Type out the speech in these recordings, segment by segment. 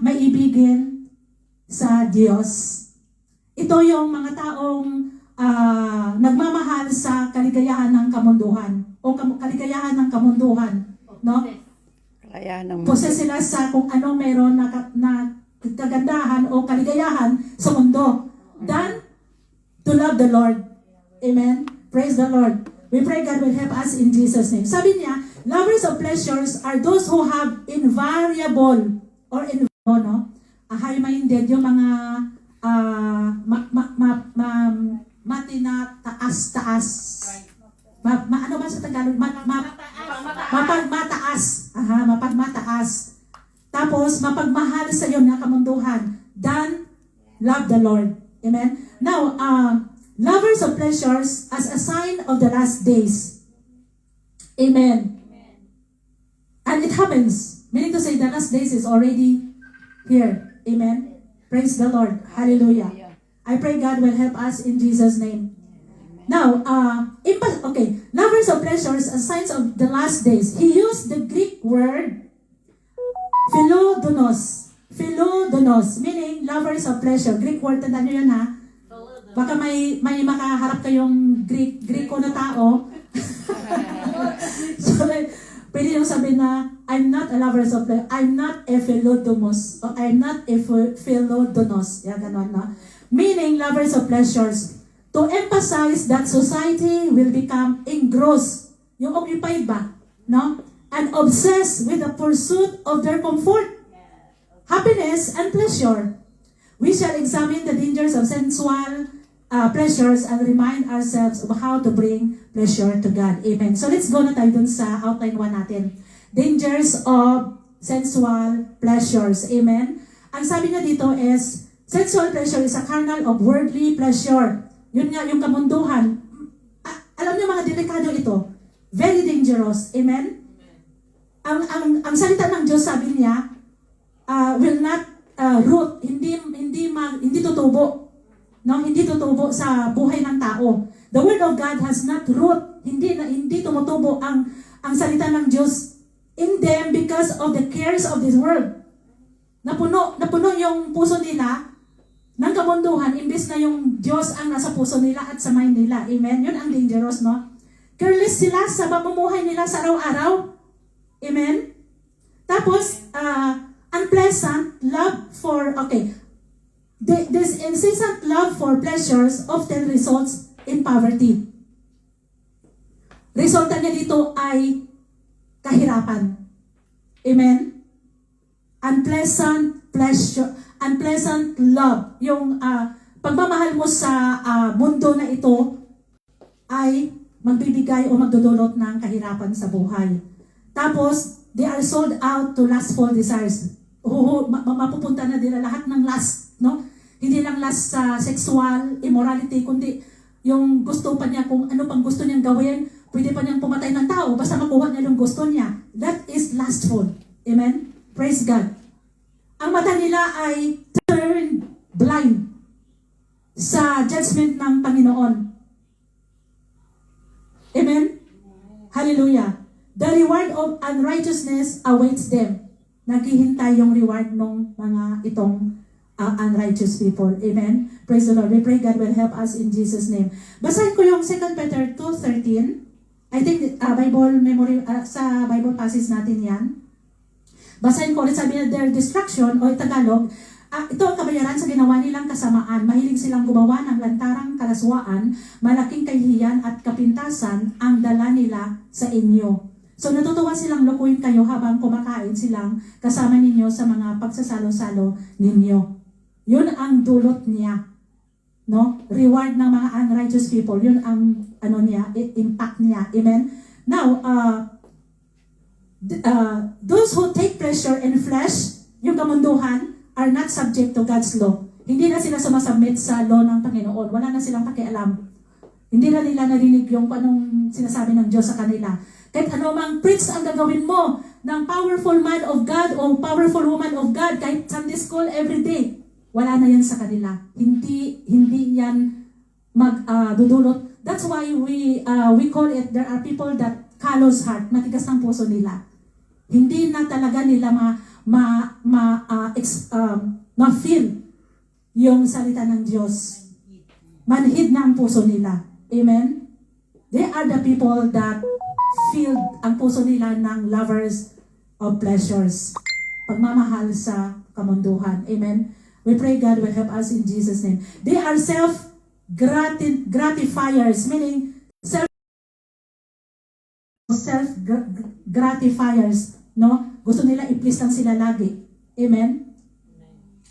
maibigin sa Diyos. Ito yung mga taong nagmamahal sa kaligayahan ng kamunduhan o kaligayahan ng kamunduhan, no? Poses sila sa kung ano meron na kagandahan o kaligayahan sa mundo than to love the Lord. Amen? Praise the Lord. We pray God will help us in Jesus' name. Sabi niya, lovers of pleasures are those who have invariable or high-minded, yung mga matinataas-taas. Ano ba sa Tagalog? Mapagmataas. Mapagmataas. Tapos, mapagmahal sa iyo na kamunduhan than love the Lord. Amen? Now, lovers of pleasures as a sign of the last days. Amen. And it happens. Meaning to say, the last days is already here. Amen. Praise the Lord. Hallelujah. I pray God will help us in Jesus' name. Now, lovers of pleasures as signs of the last days. He used the Greek word philodonos. Philodonos, meaning lovers of pleasure. Greek word, tandaan nyo yan ha. Baka may makaharap kayong Greeko na tao. So, pwede yung sabihin na, I'm not a lover of pleasure. I'm not a philodomos. Or I'm not a philodonos. Yan, ganun, no? Meaning, lovers of pleasures. To emphasize that society will become engrossed. Yung occupied ba? No? And obsessed with the pursuit of their comfort, happiness, and pleasure. We shall examine the dangers of sensual pleasures and remind ourselves of how to bring pleasure to God. Amen. So let's go na tayo dun sa outline 1 natin. Dangers of sensual pleasures. Amen. Ang sabi niya dito is, sensual pleasure is a carnal of worldly pleasure. Yun nga, yung kamunduhan. Alam niyo mga delikado ito. Very dangerous. Amen. Ang salita ng Diyos, sabi niya, will not root, hindi tutubo. No, hindi tutubo sa buhay ng tao. The word of God has not root, hindi tumutubo ang salita ng Diyos in them because of the cares of this world. Napuno yung puso nila ng kamunduhan imbes na yung Diyos ang nasa puso nila at sa mind nila. Amen. Yun ang dangerous, no? Careless sila sa pamumuhay nila sa araw-araw. Amen. Tapos unpleasant love for this incessant love for pleasures often results in poverty. Resulta niya dito ay kahirapan. Amen? Unpleasant pleasure, unpleasant love. Yung pagmamahal mo sa mundo na ito ay magbibigay o magdudulot ng kahirapan sa buhay. Tapos, they are sold out to lustful desires. Mapupunta na nila lahat ng lust, no? Hindi lang last sa sexual immorality, kundi yung gusto pa niya, kung ano pang gusto niyang gawin, pwede pa niyang pumatay ng tao, basta makuha niya yung gusto niya. That is lustful. Amen? Praise God. Ang mata nila ay turned blind sa judgment ng Panginoon. Amen? Hallelujah. The reward of unrighteousness awaits them. Naghihintay yung reward ng mga itong unrighteous people. Amen? Praise the Lord. We pray God will help us in Jesus' name. Basahin ko yung 2 Peter 2:13. I think Bible memory, sa Bible passage natin yan. Basahin ko ulit, sabi na their destruction, o Tagalog, ito ang kabayaran sa ginawa nilang kasamaan. Mahilig silang gumawa ng lantarang kalaswaan, malaking kahihiyan at kapintasan ang dala nila sa inyo. So natutuwa silang lukuin kayo habang kumakain silang kasama ninyo sa mga pagsasalo-salo ninyo. Yun ang dulot niya. No? Reward ng mga unrighteous people. Yun ang impact niya. Amen? Now, those who take pleasure in flesh, yung kamunduhan, are not subject to God's law. Hindi na sila sumasubmit sa law ng Panginoon. Wala na silang pakialam. Hindi na nila narinig yung anong sinasabi ng Diyos sa kanila. Kahit anumang preach ang gagawin mo ng powerful man of God o powerful woman of God, kahit Sunday school every day, wala na yan sa kanila. Hindi yan magdudulot. That's why we call it, there are people that callous heart, matigas ng puso nila. Hindi na talaga nila ma-feel yung salita ng Diyos. Manhid na ang puso nila. Amen? They are the people that filled ang puso nila ng lovers of pleasures. Pagmamahal sa kamunduhan. Amen? We pray God will help us in Jesus' name. They are self-gratifiers, meaning self-gratifiers. No? Gusto nila i-please lang sila lagi. Amen?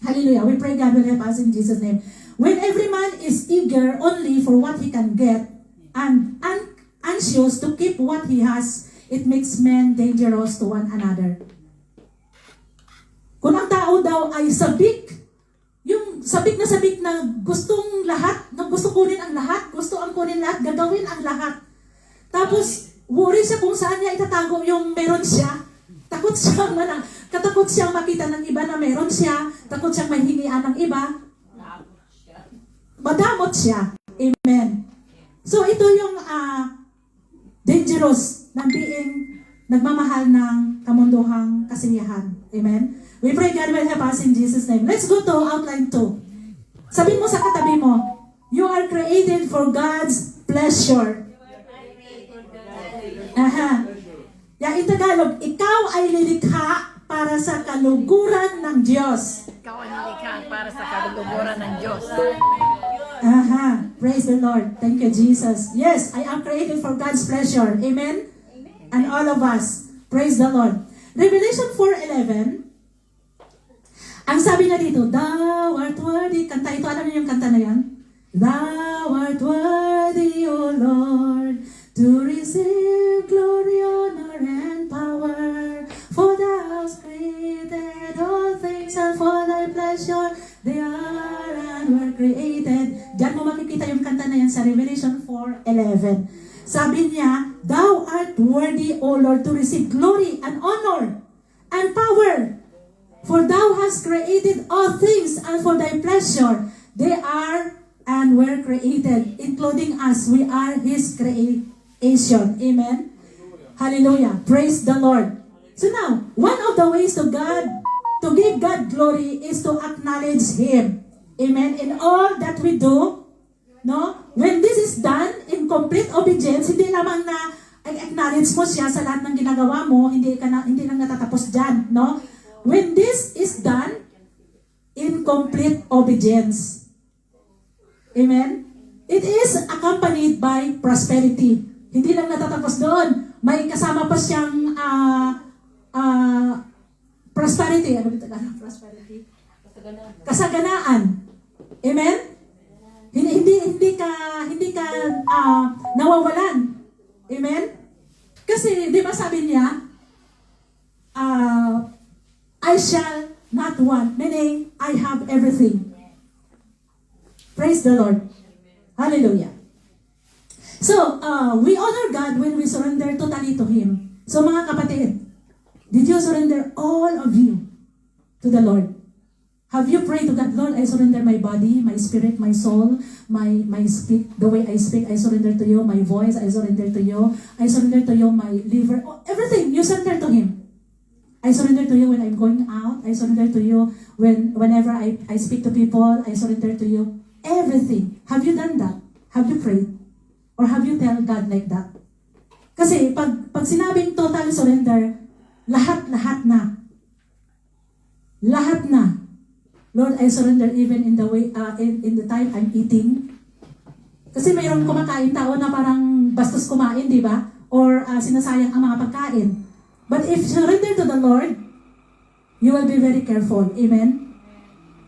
Hallelujah. We pray God will help us in Jesus' name. When every man is eager only for what he can get and anxious to keep what he has, it makes men dangerous to one another. Kung ang tao daw ay sabik, yung sabik na gustong lahat, na gusto kunin ang lahat, gusto ang kunin lahat, gagawin ang lahat. Tapos, worry siya kung saan niya itatago yung meron siya. Takot siyang makita ng iba na meron siya. Takot siyang mahingian ng iba. Madamot siya. Amen. So ito yung dangerous ng being nagmamahal ng kamunduhang kasiyahan. Amen. We pray God will help us in Jesus' name. Let's go to outline 2. Sabihin mo sa katabi mo, you are created for God's pleasure. Aha. Yeah, in Tagalog, ikaw ay nilikha para sa kaluguran ng Diyos. Ikaw ay nilikha para sa kaluguran ng Diyos. Aha. Praise the Lord. Thank you, Jesus. Yes, I am created for God's pleasure. Amen? And all of us. Praise the Lord. Revelation 4:11. Ang sabi na dito, Thou art worthy. Kanta ito. Alam niyo yung kanta na yan? Thou art worthy, O Lord, to receive glory, honor, and power. For thou hast created all things, and for thy pleasure they are and were created. Diyan mo makikita yung kanta na yan sa Revelation 4:11. Sabi niya, Thou art worthy, O Lord, to receive glory and honor and power. For thou hast created all things, and for thy pleasure they are and were created, including us. We are His creation. Amen? Hallelujah. Praise the Lord. So now, one of the ways to give God glory is to acknowledge Him. Amen? In all that we do, no? When this is done in complete obedience, hindi lamang na acknowledge mo siya sa lahat ng ginagawa mo, hindi lang natatapos dyan, no? When this is done in complete obedience, amen? It is accompanied by prosperity. Hindi lang natatapos doon. May kasama pa siyang prosperity. Ano ba ito? Prosperity? Kasaganaan. Amen? Hindi ka nawawalan. Amen? Kasi, di ba sabi niya, I shall not want. Meaning, I have everything. Praise the Lord. Hallelujah. So, we honor God when we surrender totally to Him. So, mga kapatid, did you surrender all of you to the Lord? Have you prayed to God, Lord, I surrender my body, my spirit, my soul, my speak, the way I speak, I surrender to you, my voice, I surrender to you, I surrender to you, my liver, everything, you surrender to Him. I surrender to you when I'm going out, I surrender to you whenever I speak to people, I surrender to you. Everything. Have you done that? Have you prayed? Or have you tell God like that? Kasi pag sinabing total surrender, lahat na. Lahat na. Lord, I surrender even in the way in the time I'm eating. Kasi mayroong kumakain tao na parang bastos kumain, di ba? Or sinasayang ang mga pagkain. But if you surrender to the Lord, you will be very careful. Amen?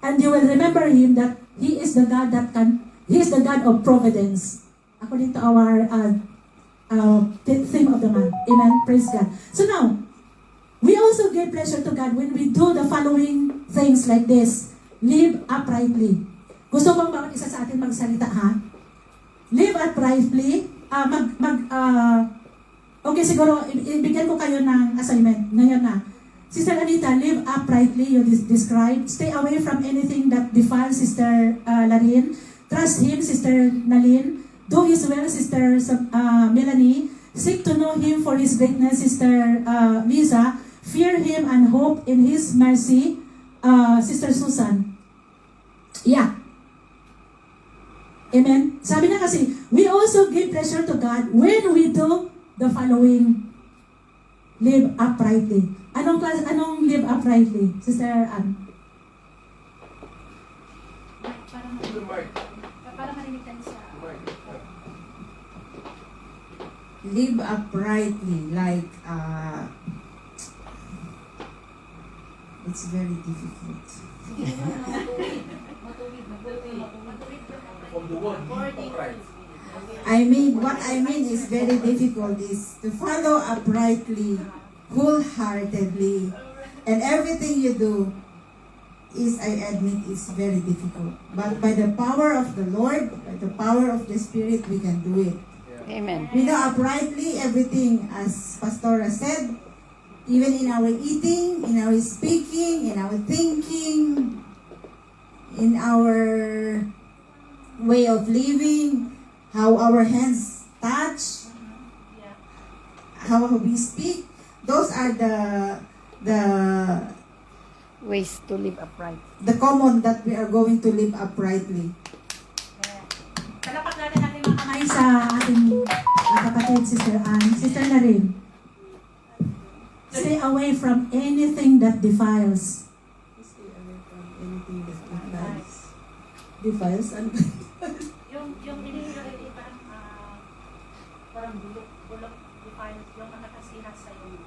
And you will remember Him that He is the God He is the God of providence. According to our theme of the month. Amen? Praise God. So now, we also give pleasure to God when we do the following things like this. Live uprightly. Gusto bang bawat isa sa atin magsalita, ha? Live uprightly. Okay, siguro, ibigyan ko kayo ng assignment. Ngayon na. Sister Anita, live uprightly, you describe. Stay away from anything that defiles Sister Larin. Trust Him, Sister Nalin. Do His will, Sister Melanie. Seek to know Him for His greatness, Sister Lisa. fear Him and hope in His mercy. Sister Susan. Yeah. Amen? Sabi na kasi, we also give pleasure to God when we do the following. Live uprightly. Anong live uprightly? Sister Ann? Para marinig tayo sa... Live uprightly, like, it's very difficult. What I mean is very difficult is to follow uprightly, wholeheartedly, and everything you do is, I admit, is very difficult. But by the power of the Lord, by the power of the Spirit, we can do it. Amen. We know uprightly everything, as Pastora said, even in our eating, in our speaking, in our thinking, in our way of living, how our hands touch, how we speak. Those are the Ways to live upright. common that we are going to live uprightly. Palapak natin ating mga kamay sa ating kapatid, Sister Ann. Sister Narin. Stay away from anything that defiles. Stay away from anything that defiles. Defiles? Ano? Yung inihilay parang bulok, define yung nakakasinas sa iyo.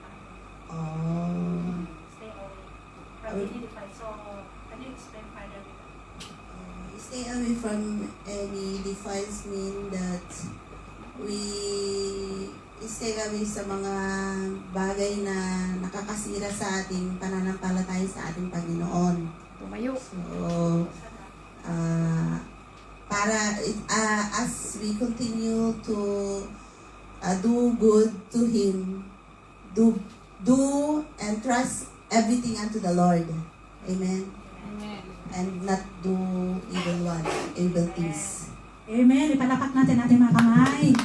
Oh. Stay away from any define. So, can you explain further with that? Stay away from any defiles mean that we stay away sa mga bagay na nakakasira sa ating pananampalataya sa ating Panginoon. Tumayo. So, as we continue to do good to Him, do and trust everything unto the Lord. Amen. And not do evil things. Amen. Ipalapak natin ating mga kamay.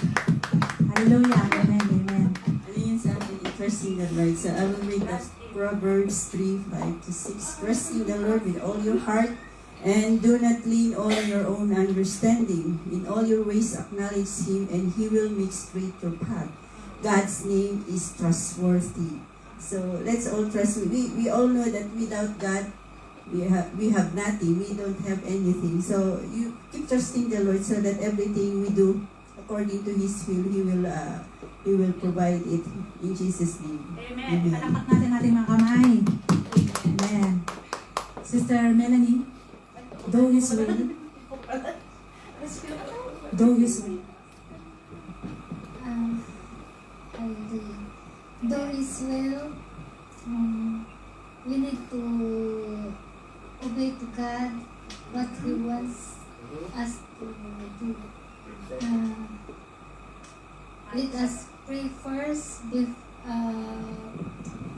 Hallelujah. Amen. Amen. Ano yun sa akin? Trust in the Lord. So I will read that Proverbs 3:5-6. Trust in the Lord with all your heart and do not lean on your own understanding. In all your ways acknowledge Him and He will make straight your path. God's name is trustworthy. So let's all trust Him. We all know that without God, we have nothing. We don't have anything. So you keep trusting the Lord so that everything we do according to His will, He will provide it in Jesus' name. Amen. Ipalapak natin ating mga kamay. Amen. Sister Melanie, do His will. Do His will. Hallelujah. Though His will, we need to obey to God what He wants us to do. Let us pray first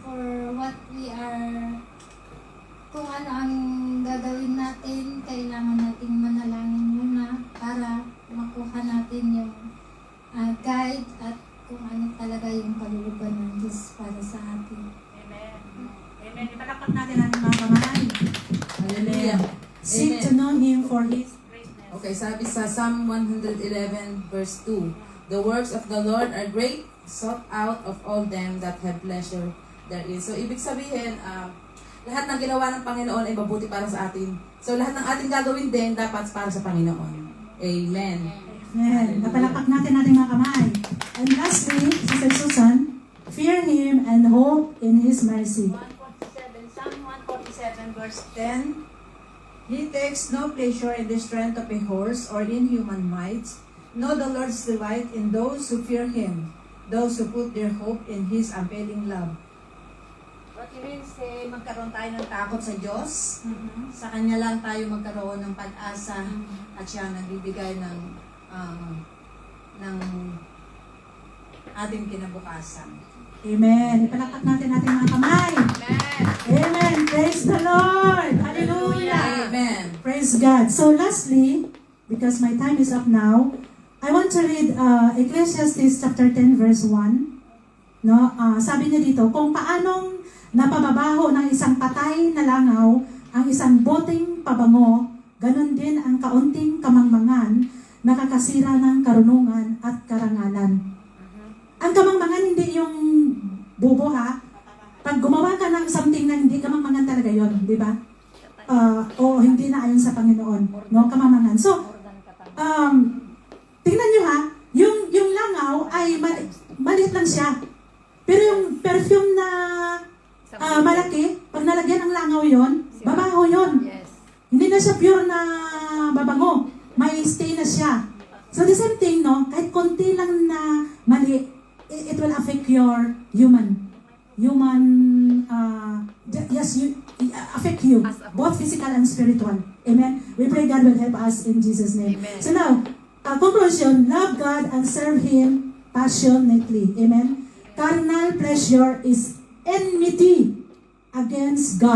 for what we are, kung ano ang gagawin natin, kailangan nating manalangin muna para makuha natin yung guide at kung ano talaga yung kalooban ng Diyos para sa atin. Amen. Amen. Ipalapak natin ating mga kamay. Hallelujah. Seek Amen. to know Him for His Greatness. Okay, sabi sa Psalm 111 verse 2, the works of the Lord are great, sought out of all them that have pleasure therein. So, ibig sabihin, lahat ng ginawa ng Panginoon ay mabuti para sa atin. So, lahat ng ating gagawin din dapat para sa Panginoon. Amen. Amen. Napalapak natin ating mga kamay. And lastly, Sister Susan, fear Him and hope in His mercy. 147, Psalm 147 verse 10. He takes no pleasure in the strength of a horse or in human might. No, the Lord's delight in those who fear Him, those who put their hope in His unfailing love. What it means, magkaroon tayo ng takot sa Diyos. Sa Kanya lang tayo magkaroon ng pag-asa at Siya nagbibigay ng ating kinabukasan. Amen. Ipalapak natin ating mga kamay. Amen. Praise the Lord. Hallelujah. Amen. Praise God. So lastly, because my time is up now, I want to read Ecclesiastes chapter 10 verse 1. No, sabi niya dito, kung paanong napababaho ng isang patay na langaw ang isang boteng pabango, ganon din ang kaunting kamangmangan nakakasira ng karunungan at karangalan. Ang kamangmangan hindi yung bubo ha. Pag gumawa ka ng something na hindi kamangmangan talaga yon, di ba? O hindi na ayon sa Panginoon, no? Kamangmangan. So, tingnan nyo ha, yung langaw ay maliit lang siya. Pero yung perfume na malaki, pag nalagyan ng langaw yon, babaho yon. Yes. Hindi na siya pure na babango. May stay na siya. So the same thing, no? Kahit konti lang na mali, it will affect your affect you, both physical and spiritual. Amen? We pray God will help us in Jesus' name. Amen. So now, conclusion, love God and serve Him passionately. Amen? Carnal pleasure is enmity against God.